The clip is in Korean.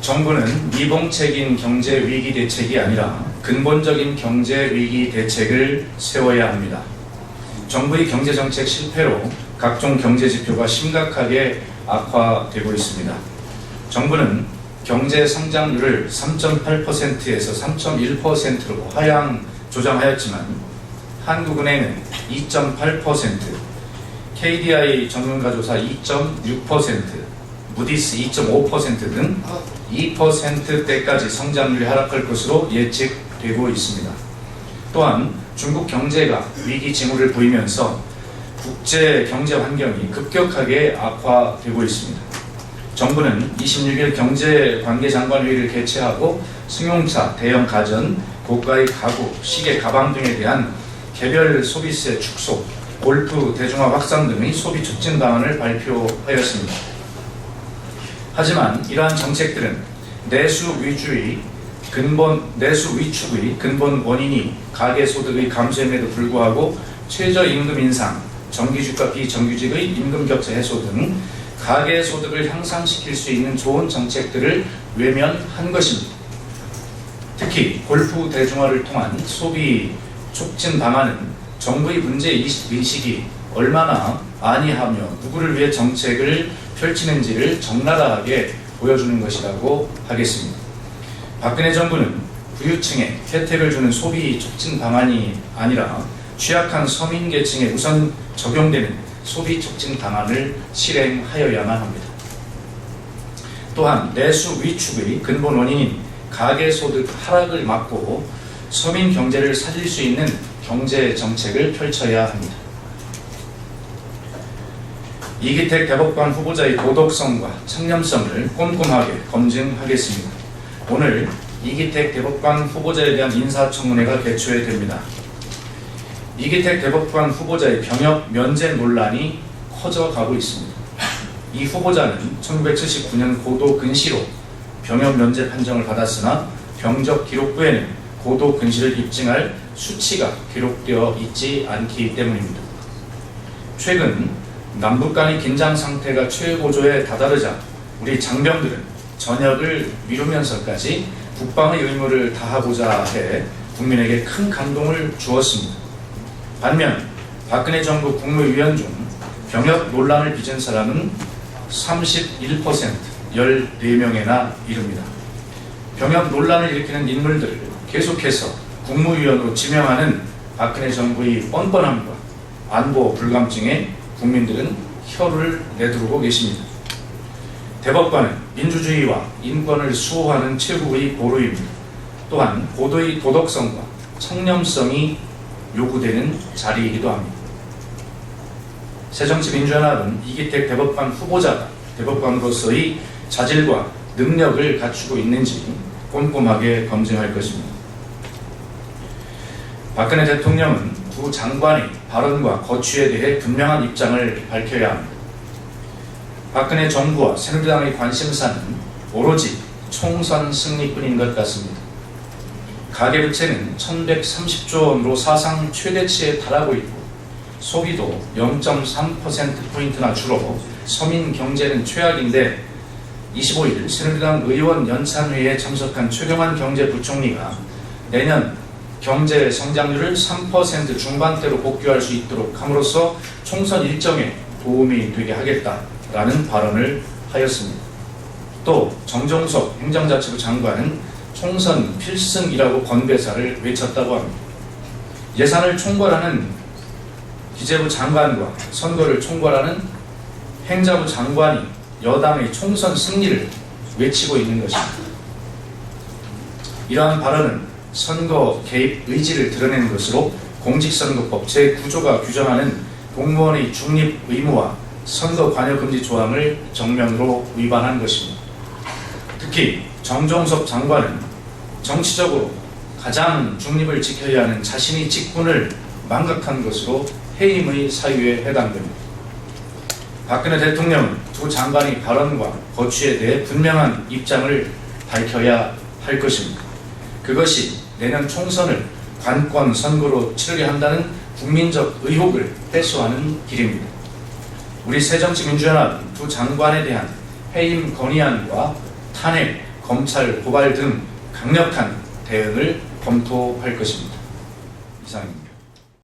정부는 미봉책인 경제 위기 대책이 아니라 근본적인 경제 위기 대책을 세워야 합니다. 정부의 경제 정책 실패로 각종 경제 지표가 심각하게 악화되고 있습니다. 정부는 경제 성장률을 3.8%에서 3.1%로 하향 조정하였지만 한국은행은 2.8%, KDI 전문가조사 2.6%, 무디스 2.5% 등 2%대까지 성장률이 하락할 것으로 예측되고 있습니다. 또한 중국 경제가 위기 징후를 보이면서 국제 경제 환경이 급격하게 악화되고 있습니다. 정부는 26일 경제관계장관회의를 개최하고 승용차, 대형 가전, 고가의 가구, 시계, 가방 등에 대한 개별 소비세 축소, 골프 대중화 확산 등의 소비 촉진 방안을 발표하였습니다. 하지만 이러한 정책들은 내수 위축의 근본 원인이 가계소득의 감소임에도 불구하고 최저임금 인상, 정규직과 비정규직의 임금 격차 해소 등 가계소득을 향상시킬 수 있는 좋은 정책들을 외면한 것입니다. 특히 골프 대중화를 통한 소비 촉진 방안은 정부의 문제 의식이 얼마나 안이하며 누구를 위해 정책을 펼치는지를 적나라하게 보여주는 것이라고 하겠습니다. 박근혜 정부는 부유층에 혜택을 주는 소비 촉진 방안이 아니라 취약한 서민 계층에 우선 적용되는 소비 촉진 방안을 실행하여야만 합니다. 또한 내수 위축의 근본 원인인 가계소득 하락을 막고 서민 경제를 살릴 수 있는 경제 정책을 펼쳐야 합니다. 이기택 대법관 후보자의 도덕성과 청렴성을 꼼꼼하게 검증하겠습니다. 오늘 이기택 대법관 후보자에 대한 인사청문회가 개최됩니다. 이기택 대법관 후보자의 병역 면제 논란이 커져가고 있습니다. 이 후보자는 1979년 고도 근시로 병역 면제 판정을 받았으나 병적 기록부에는 고도 근시를 입증할 수치가 기록되어 있지 않기 때문입니다. 최근 남북 간의 긴장 상태가 최고조에 다다르자 우리 장병들은 전역을 미루면서까지 국방의 의무를 다하고자 해 국민에게 큰 감동을 주었습니다. 반면 박근혜 정부 국무위원 중 병역 논란을 빚은 사람은 31%, 14명에나 이릅니다. 병역 논란을 일으키는 인물들을 계속해서 국무위원으로 지명하는 박근혜 정부의 뻔뻔함과 안보 불감증에 국민들은 혀를 내두르고 계십니다. 대법관은 민주주의와 인권을 수호하는 최고의 보루입니다. 또한 고도의 도덕성과 청렴성이 요구되는 자리이기도 합니다. 새정치민주연합은 이기택 대법관 후보자가 대법관으로서의 자질과 능력을 갖추고 있는지 꼼꼼하게 검증할 것입니다. 박근혜 대통령은 두 장관의 발언과 거취에 대해 분명한 입장을 밝혀야 합니다. 박근혜 정부와 새누리당의 관심사는 오로지 총선 승리뿐인 것 같습니다. 가계부채는 1130조 원으로 사상 최대치에 달하고 있고 소비도 0.3%포인트나 줄어 서민 경제는 최악인데 25일 새누리당 의원 연찬회에 참석한 최경환 경제부총리가 내년 경제 성장률을 3% 중반대로 복귀할 수 있도록 함으로써 총선 일정에 도움이 되게 하겠다라는 발언을 하였습니다. 또 정종석 행정자치부 장관은 총선 필승이라고 건배사를 외쳤다고 합니다. 예산을 총괄하는 기재부 장관과 선거를 총괄하는 행자부 장관이 여당의 총선 승리를 외치고 있는 것입니다. 이러한 발언은 선거 개입 의지를 드러내는 것으로 공직선거법 제9조가 규정하는 공무원의 중립 의무와 선거 관여 금지 조항을 정면으로 위반한 것입니다. 특히 정종석 장관은 정치적으로 가장 중립을 지켜야 하는 자신의 직분을 망각한 것으로 해임의 사유에 해당됩니다. 박근혜 대통령은 두 장관의 발언과 거취에 대해 분명한 입장을 밝혀야 할 것입니다. 그것이 내년 총선을 관권 선거로 치르게 한다는 국민적 의혹을 해소하는 길입니다. 우리 새정치민주연합은 두 장관에 대한 해임 건의안과 탄핵 검찰, 고발 등 강력한 대응을 검토할 것입니다. 이상입니다.